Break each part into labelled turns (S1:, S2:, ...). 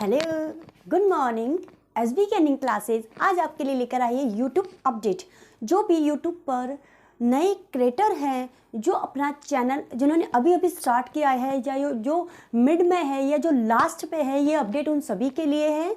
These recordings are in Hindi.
S1: Hello, good morning. एसबी की अर्निंग क्लासेस आज आपके लिए लेकर आई है यूट्यूब अपडेट। जो भी यूट्यूब पर नए क्रिएटर हैं, जो अपना चैनल जिन्होंने अभी अभी स्टार्ट किया है या जो मिड में है या जो लास्ट पे है, ये अपडेट उन सभी के लिए है।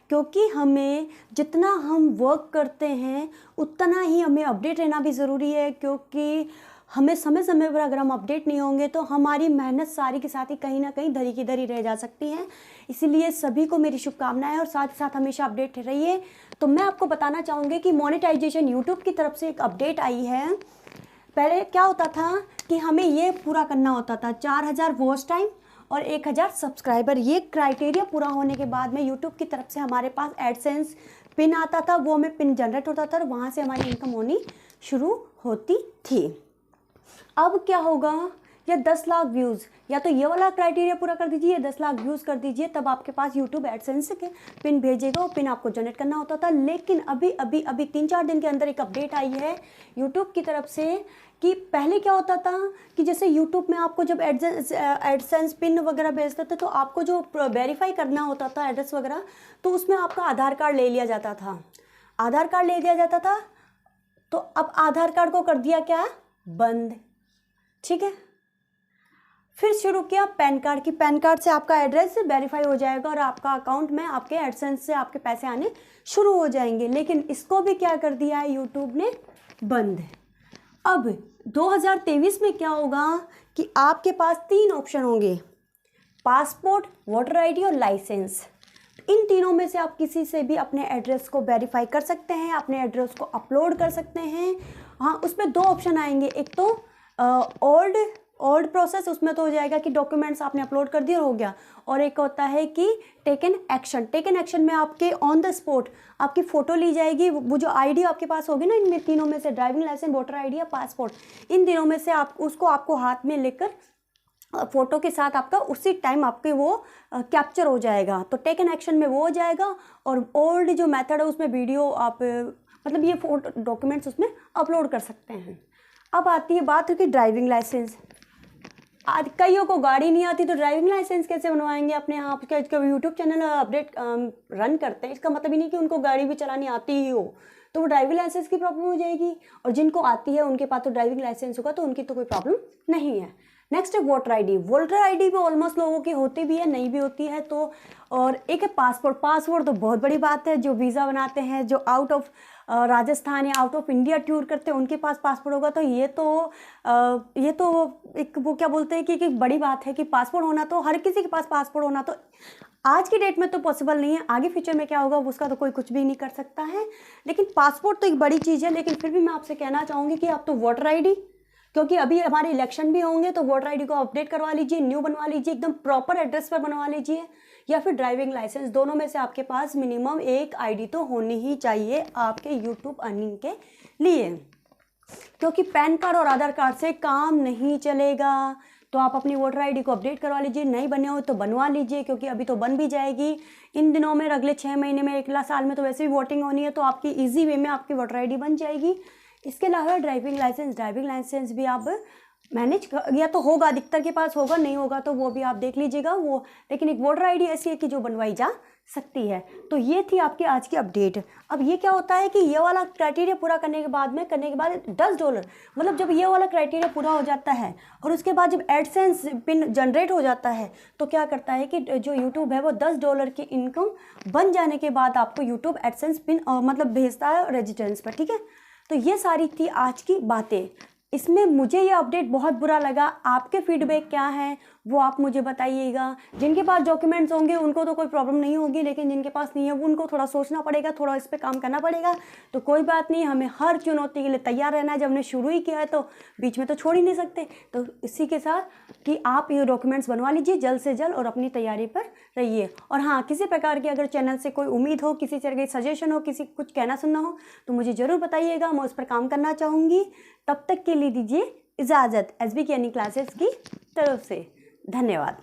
S1: क्योंकि हमें जितना हम वर्क करते हैं उतना ही हमें अपडेट रहना भी ज़रूरी है, क्योंकि हमें समय समय पर अगर हम अपडेट नहीं होंगे तो हमारी मेहनत सारी के साथ ही कहीं ना कहीं धरी की धरी रह जा सकती है। इसीलिए सभी को मेरी शुभकामनाएं और साथ ही साथ हमेशा अपडेट रहिए। तो मैं आपको बताना चाहूँगी कि मोनेटाइजेशन यूट्यूब की तरफ से एक अपडेट आई है। पहले क्या होता था कि हमें ये पूरा करना होता था 4000 वॉच टाइम और 1000 सब्सक्राइबर। ये क्राइटेरिया पूरा होने के बाद में यूट्यूब की तरफ से हमारे पास एडसेंस पिन आता था, वो हमें पिन जनरेट होता था और वहाँ से हमारी इनकम होनी शुरू होती थी। अब क्या होगा, या 10 लाख व्यूज़, या तो ये वाला क्राइटेरिया पूरा कर दीजिए, 10 लाख व्यूज़ कर दीजिए, तब आपके पास यूट्यूब एडसेंस के पिन भेजेगा। वो पिन आपको जनरेट करना होता था। लेकिन अभी 3-4 दिन के अंदर एक अपडेट आई है यूट्यूब की तरफ से कि पहले क्या होता था कि जैसे यूट्यूब में आपको जब एडसेंस पिन वगैरह भेजते थे तो आपको जो वेरीफाई करना होता था एड्रेस वगैरह, तो उसमें आपका आधार कार्ड ले लिया जाता था। आधार कार्ड ले लिया जाता था, तो अब आधार कार्ड को कर दिया क्या, बंद। ठीक है, फिर शुरू किया पैन कार्ड की। पैन कार्ड से आपका एड्रेस वेरीफाई हो जाएगा और आपका अकाउंट में आपके एडसेंस से आपके पैसे आने शुरू हो जाएंगे। लेकिन इसको भी क्या कर दिया है यूट्यूब ने, बंद। अब 2023 में क्या होगा कि आपके पास 3 ऑप्शन होंगे, पासपोर्ट, वोटर आईडी और लाइसेंस। इन तीनों में से आप किसी से भी अपने एड्रेस को वेरीफाई कर सकते हैं, अपने एड्रेस को अपलोड कर सकते हैं। हाँ, उसमें 2 ऑप्शन आएंगे, एक तो ओल्ड प्रोसेस, उसमें तो हो जाएगा कि डॉक्यूमेंट्स आपने अपलोड कर दिए हो गया, और एक होता है कि टेकन एक्शन। टेकन एक्शन में आपके ऑन द स्पॉट आपकी फ़ोटो ली जाएगी। वो जो आईडी आपके पास होगी ना, इनमें तीनों में से ड्राइविंग लाइसेंस, वोटर आईडी या पासपोर्ट, इन तीनों में से आप उसको आपको हाथ में लेकर फ़ोटो के साथ आपका उसी टाइम आपके वो कैप्चर हो जाएगा। तो टेकन एक्शन में वो हो जाएगा। और ओल्ड जो मेथड है उसमें वीडियो आप मतलब ये फोटो डॉक्यूमेंट्स उसमें अपलोड कर सकते हैं। अब आती है बात कि ड्राइविंग लाइसेंस। आज कईयों को गाड़ी नहीं आती तो ड्राइविंग लाइसेंस कैसे बनवाएंगे अपने आप के यूट्यूब चैनल अपडेट रन करते हैं, इसका मतलब ही नहीं कि उनको गाड़ी भी चलानी आती ही हो, तो वो ड्राइविंग लाइसेंस की प्रॉब्लम हो जाएगी। और जिनको आती है उनके पास तो ड्राइविंग लाइसेंस होगा, तो उनकी तो कोई प्रॉब्लम नहीं है। नेक्स्ट है वोटर आईडी। वोटर आईडी भी ऑलमोस्ट लोगों की होती भी है, नहीं भी होती है। तो और एक है पासपोर्ट। पासपोर्ट तो बहुत बड़ी बात है, जो वीज़ा बनाते हैं, जो आउट ऑफ राजस्थान या आउट ऑफ इंडिया टूर करते हैं, उनके पास पासपोर्ट होगा। तो ये तो एक वो क्या बोलते हैं कि एक बड़ी बात है कि पासपोर्ट होना, तो हर किसी के पास पासपोर्ट होना तो आज की डेट में तो पॉसिबल नहीं है। आगे फ्यूचर में क्या होगा उसका तो कोई कुछ भी नहीं कर सकता है। लेकिन पासपोर्ट तो एक बड़ी चीज़ है। लेकिन फिर भी मैं आपसे कहना चाहूँगी कि आप तो वोटर आईडी, क्योंकि अभी हमारे इलेक्शन भी होंगे, तो वोटर आईडी को अपडेट करवा लीजिए, न्यू बनवा लीजिए, एकदम प्रॉपर एड्रेस पर बनवा लीजिए, या फिर ड्राइविंग लाइसेंस। दोनों में से आपके पास मिनिमम एक आईडी तो होनी ही चाहिए आपके यूट्यूब अर्निंग के लिए, क्योंकि पैन कार्ड और आधार कार्ड से काम नहीं चलेगा। तो आप अपनी वोटर आईडी को अपडेट करवा लीजिए, नहीं बने हो तो बनवा लीजिए, क्योंकि अभी तो बन भी जाएगी इन दिनों में। अगले 6 महीने में, 1 साल में तो वैसे भी वोटिंग होनी है, तो आपकी ईजी वे में आपकी वोटर आईडी बन जाएगी। इसके अलावा ड्राइविंग लाइसेंस भी आप मैनेज या तो होगा, अधिकतर के पास होगा, नहीं होगा तो वो भी आप देख लीजिएगा वो। लेकिन एक वोटर आईडी ऐसी है कि जो बनवाई जा सकती है। तो ये थी आपकी आज की अपडेट। अब ये क्या होता है कि ये वाला क्राइटेरिया पूरा करने के बाद $10, मतलब जब ये वाला क्राइटेरिया पूरा हो जाता है और उसके बाद जब एडसेंस पिन जनरेट हो जाता है, तो क्या करता है कि जो यूट्यूब है वो $10 की इनकम बन जाने के बाद आपको यूट्यूब एडसेंस पिन मतलब भेजता है रेजिडेंस पर। ठीक है, तो ये सारी थी आज की बातें। इसमें मुझे ये अपडेट बहुत बुरा लगा। आपके फीडबैक क्या है वो आप मुझे बताइएगा। जिनके पास डॉक्यूमेंट्स होंगे उनको तो कोई प्रॉब्लम नहीं होगी, लेकिन जिनके पास नहीं है वो उनको थोड़ा सोचना पड़ेगा, थोड़ा इस पे काम करना पड़ेगा। तो कोई बात नहीं, हमें हर चुनौती के लिए तैयार रहना है। जब हमने शुरू ही किया है तो बीच में तो छोड़ ही नहीं सकते। तो इसी के साथ कि आप ये डॉक्यूमेंट्स बनवा लीजिए जल्द से जल्द और अपनी तैयारी पर रहिए। और हाँ, किसी प्रकार की अगर चैनल से कोई उम्मीद हो, किसी तरह की सजेशन हो, किसी कुछ कहना सुनना हो, तो मुझे ज़रूर बताइएगा, मैं उस पर काम करना चाहूँगी। तब तक के लिए दीजिए इजाज़त एसबी की अर्निंग क्लासेस की तरफ से। धन्यवाद।